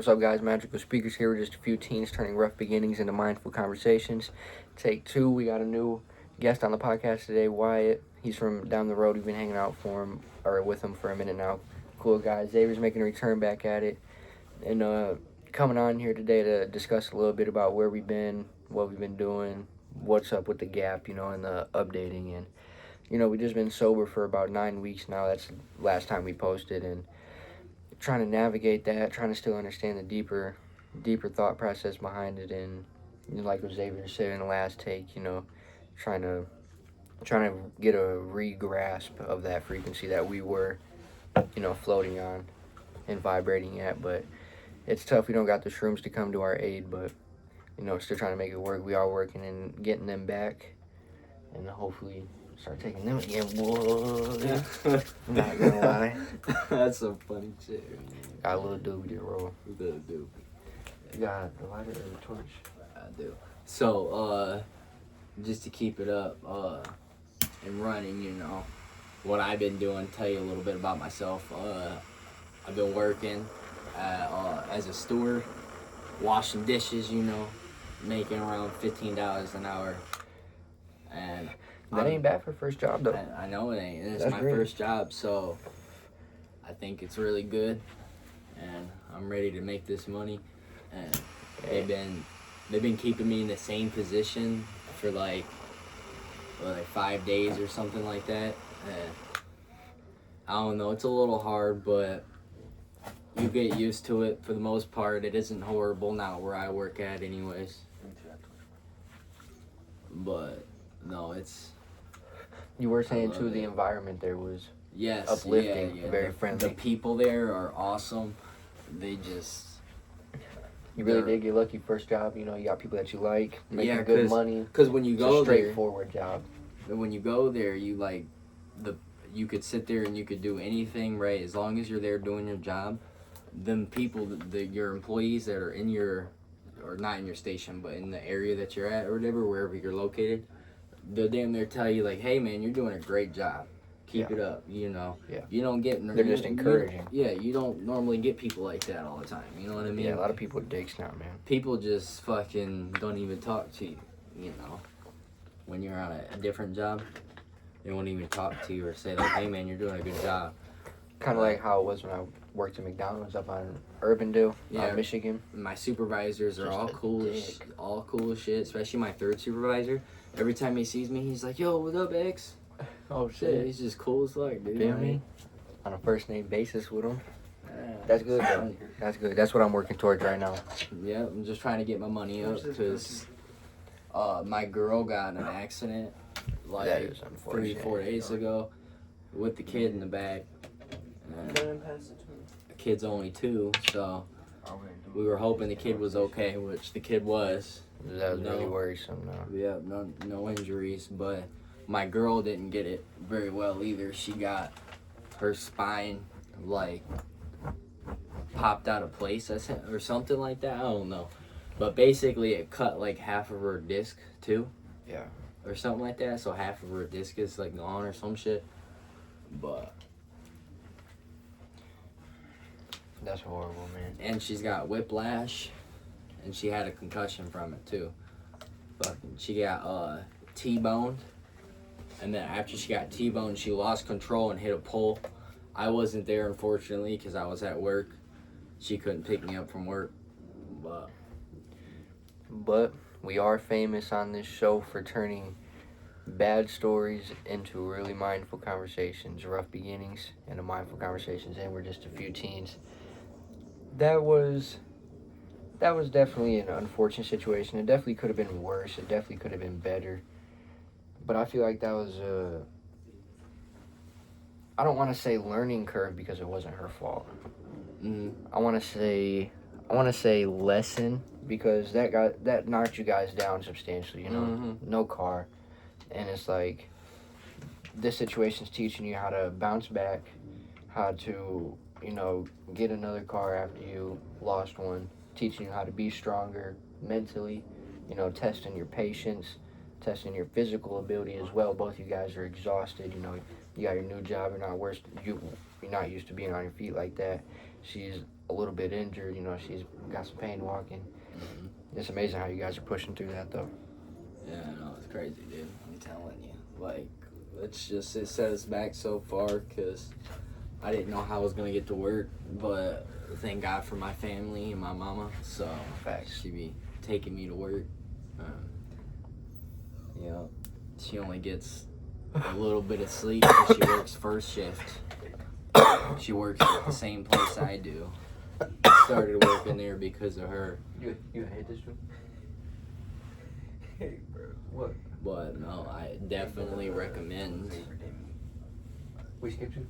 What's up, guys? Magical Speakers here with just a few teens turning rough beginnings into mindful conversations. Take two. We got a new guest on the podcast today, Wyatt. He's from down the road. We've been hanging out with him for a minute now. Cool guy. Xavier's making a return back at it, and coming on here today to discuss a little bit about where we've been, what we've been doing, what's up with the gap, and the updating. And we've just been sober for about 9 weeks now. That's the last time we posted, and trying to navigate that, trying to still understand the deeper thought process behind it, and like what Xavier said in the last take, trying to get a re-grasp of that frequency that we were, floating on and vibrating at. But it's tough. We don't got the shrooms to come to our aid, but still trying to make it work. We are working and getting them back, and hopefully start taking them again, boy. I'm not gonna lie. That's some funny shit. Got a little doobie to roll. Little doobie. You got the lighter or the torch? I do. So, just to keep it up, and running, what I've been doing, tell you a little bit about myself. I've been working as a steward, washing dishes, making around $15 an hour. And that ain't bad for first job, though. I know it ain't. It's That's my great. first job, so I think it's really good, and I'm ready to make this money. And they've been keeping me in the same position for like 5 days or something like that. And I don't know. It's a little hard, but you get used to it for the most part. It isn't horrible now where I work at, anyways. But no, it's. You were saying too, the environment there was uplifting, yeah. very friendly. The people there are awesome. They just. You really did get lucky first job. You got people that you like, making good money. Because when you It's go a there, straightforward job. when you go there, you could sit there and you could do anything, right? As long as you're there doing your job, them people, your employees that are in your, or not in your station, but in the area that you're at or whatever, wherever you're located, they'll damn near tell you like, hey man, you're doing a great job. Keep it up, Yeah. You don't get... They're just encouraging. You don't normally get people like that all the time, you know what I mean? Yeah, a lot of people are dicks now, man. People just fucking don't even talk to you, when you're on a different job. They won't even talk to you or say like, hey man, you're doing a good job. Kind of like how it was when I worked at McDonald's up on Urbandale, Michigan. My supervisors are all cool as shit, especially my third supervisor. Every time he sees me, he's like, yo, what up, X? Oh, Shit, he's just cool as fuck, dude. Feel me? On a first name basis with him. That's good, though. That's good. That's what I'm working towards right now. Yeah, I'm just trying to get my money up because my girl got in an accident like 3-4 days ago with the kid in the back. The kid's only 2, so we were hoping the kid was okay, which the kid was. That was really worrisome, though. Yeah, no injuries, but my girl didn't get it very well either. She got her spine like popped out of place or something like that. I don't know, but basically it cut like half of her disc too. Yeah. Or something like that. So half of her disc is like gone or some shit. But that's horrible, man. And she's got whiplash, and she had a concussion from it too. Fucking, she got T-boned, and then after she got T-boned, she lost control and hit a pole. I wasn't there, unfortunately, because I was at work. She couldn't pick me up from work, but we are famous on this show for turning bad stories into really mindful conversations, rough beginnings into mindful conversations, and we're just a few teens. That was definitely an unfortunate situation. It definitely could have been worse. It definitely could have been better. But I feel like that was I don't want to say learning curve because it wasn't her fault. I want to say lesson because that knocked you guys down substantially, No car. And it's like this situation's teaching you how to bounce back, how to, get another car after you lost one, teaching you how to be stronger mentally, testing your patience, testing your physical ability as well. Both you guys are exhausted, you got your new job, you're not used to being on your feet like that. She's a little bit injured. You know, she's got some pain walking. It's amazing how you guys are pushing through that, though. Yeah, no, it's crazy, dude. I'm telling you. Like, it set us back so far because I didn't know how I was going to get to work, but thank God for my family and my mama. So, Facts. she be taking me to work. You know, she only gets a little bit of sleep because she works first shift. She works at the same place I do. Started working there because of her. You hate this one? Hey, bro. What? But no, I definitely recommend. We skipped you?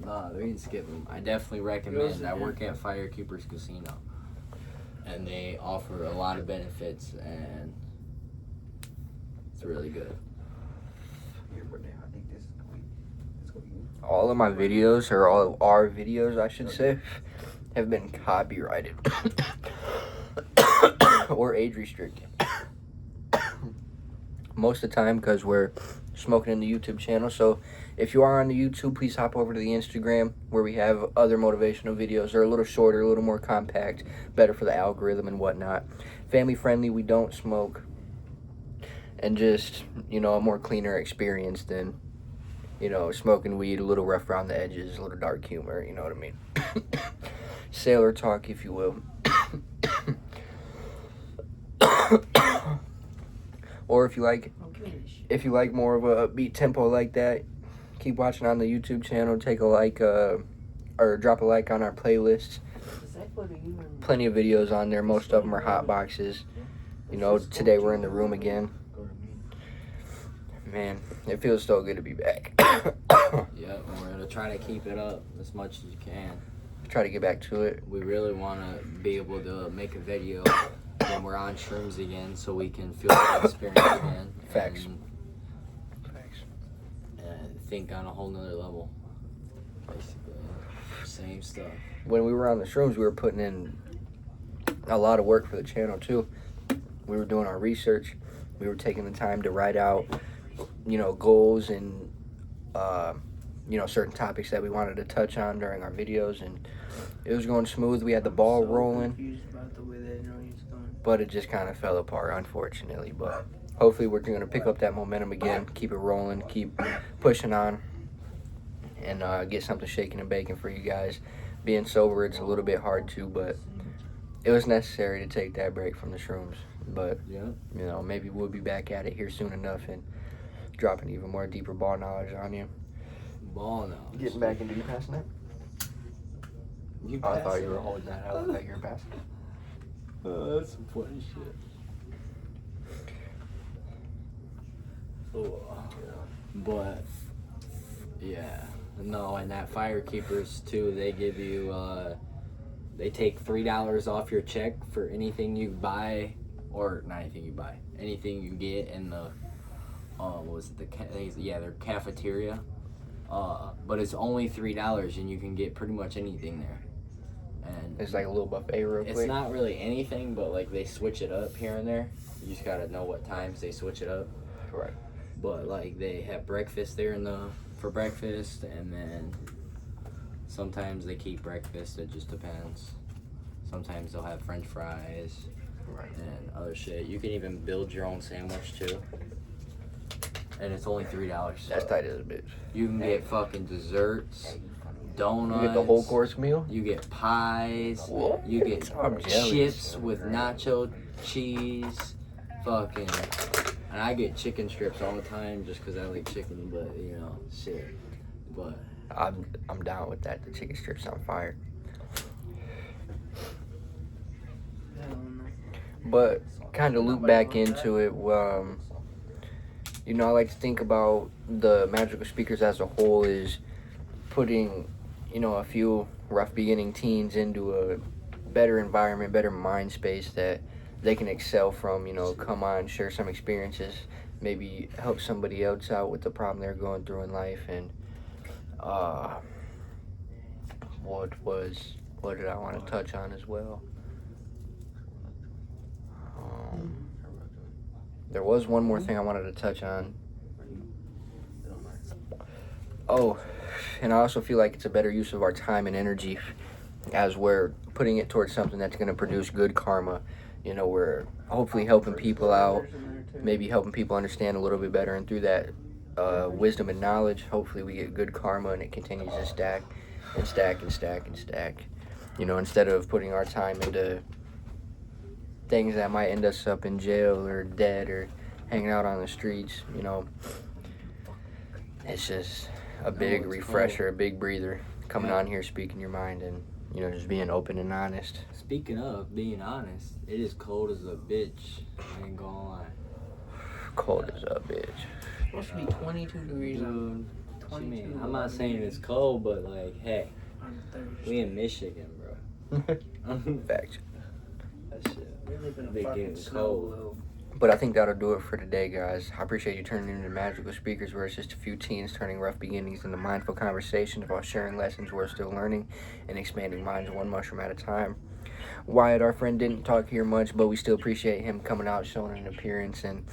No, we didn't skip them. I definitely recommend. I work at Firekeepers Casino, and they offer a lot of benefits, and it's really good. All of my videos, or all of our videos, I should say, have been copyrighted or age restricted. Most of the time because we're smoking in the YouTube channel. So if you are on the YouTube, please hop over to the Instagram where we have other motivational videos. They're a little shorter, a little more compact, better for the algorithm and whatnot. Family friendly, we don't smoke. And just, you know, a more cleaner experience than, you know, smoking weed, a little rough around the edges, a little dark humor, you know what I mean? Sailor talk, if you will. Or if you like more of a upbeat tempo like that, keep watching on the YouTube channel. Take a like, or drop a like on our playlists. Plenty of videos on there. Most of them are hot boxes. You know, today we're in the room again. Man, it feels so good to be back. Yeah, we're gonna try to keep it up as much as you can. Try to get back to it. We really want to be able to make a video when we're on shrooms again, so we can feel the experience again. Facts. And think on a whole nother level. Basically, same stuff. When we were on the shrooms, we were putting in a lot of work for the channel too. We were doing our research. We were taking the time to write out, you know, goals and, you know, certain topics that we wanted to touch on during our videos, and it was going smooth. We had the ball rolling, but it just kind of fell apart, unfortunately. But hopefully we're going to pick up that momentum again, keep it rolling, keep pushing on, and get something shaking and baking for you guys. Being sober, it's a little bit hard too, but it was necessary to take that break from the shrooms. But, Yeah. you know, maybe we'll be back at it here soon enough and dropping even more deeper ball knowledge on you. Ball now. Getting back into you passing that? You I pass thought it. you were holding that out like you were passing. Oh, that's some funny shit. Oh. But yeah, no, and that Firekeepers too. They give you, they take $3 off your check for anything you buy, or not anything you buy, anything you get in the, what was it, their cafeteria. But it's only $3, and you can get pretty much anything there. And It's like a little buffet real it's quick. not really anything, but like they switch it up here and there. You just gotta know what times they switch it up. Right. But like they have breakfast there for breakfast, and then sometimes they keep breakfast. It just depends. Sometimes they'll have French fries Right. and other shit. You can even build your own sandwich too, and it's only $3. That's tight as a bitch. You can get fucking desserts, donuts. You get the whole course meal? You get pies. What? You get I'm jealous. chips with nacho cheese. Fucking. And I get chicken strips all the time just because I like chicken, but you know, shit. But I'm down with that. The chicken strips on fire. But kind of loop back into it. You know, I like to think about the Magical Speakers as a whole is putting, you know, a few rough beginning teens into a better environment, better mind space that they can excel from, you know, come on, share some experiences, maybe help somebody else out with the problem they're going through in life. And what did I want to touch on as well? There was one more thing I wanted to touch on. Oh, and I also feel like it's a better use of our time and energy as we're putting it towards something that's going to produce good karma. You know, we're hopefully helping people out, maybe helping people understand a little bit better, and through that wisdom and knowledge, hopefully we get good karma and it continues to stack and stack and stack and stack. You know, instead of putting our time into things that might end us up in jail or dead or hanging out on the streets, you know, it's just a big refresher, a big breather, coming on here, speaking your mind, and, you know, just being open and honest. Speaking of being honest, it is cold as a bitch. I ain't gonna lie. Cold as a bitch. It's supposed to be 22 degrees on Dude, what you mean? I'm not saying it's cold, but like, hey, Thursday. we in Michigan, bro. Facts. That shit. We live in a Big fucking game, snow cold. globe. But I think that'll do it for today, guys. I appreciate you turning into Magical Speakers, where it's just a few teens turning rough beginnings into mindful conversations while sharing lessons we're still learning and expanding minds one mushroom at a time. Wyatt, our friend, didn't talk here much, but we still appreciate him coming out, showing an appearance, and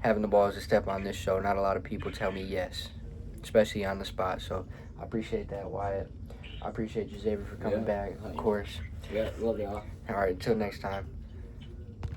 having the balls to step on this show. Not a lot of people tell me yes, especially on the spot. So I appreciate that, Wyatt. I appreciate you, Xavier, for coming back, of course. Yeah, love y'all. All right, until next time.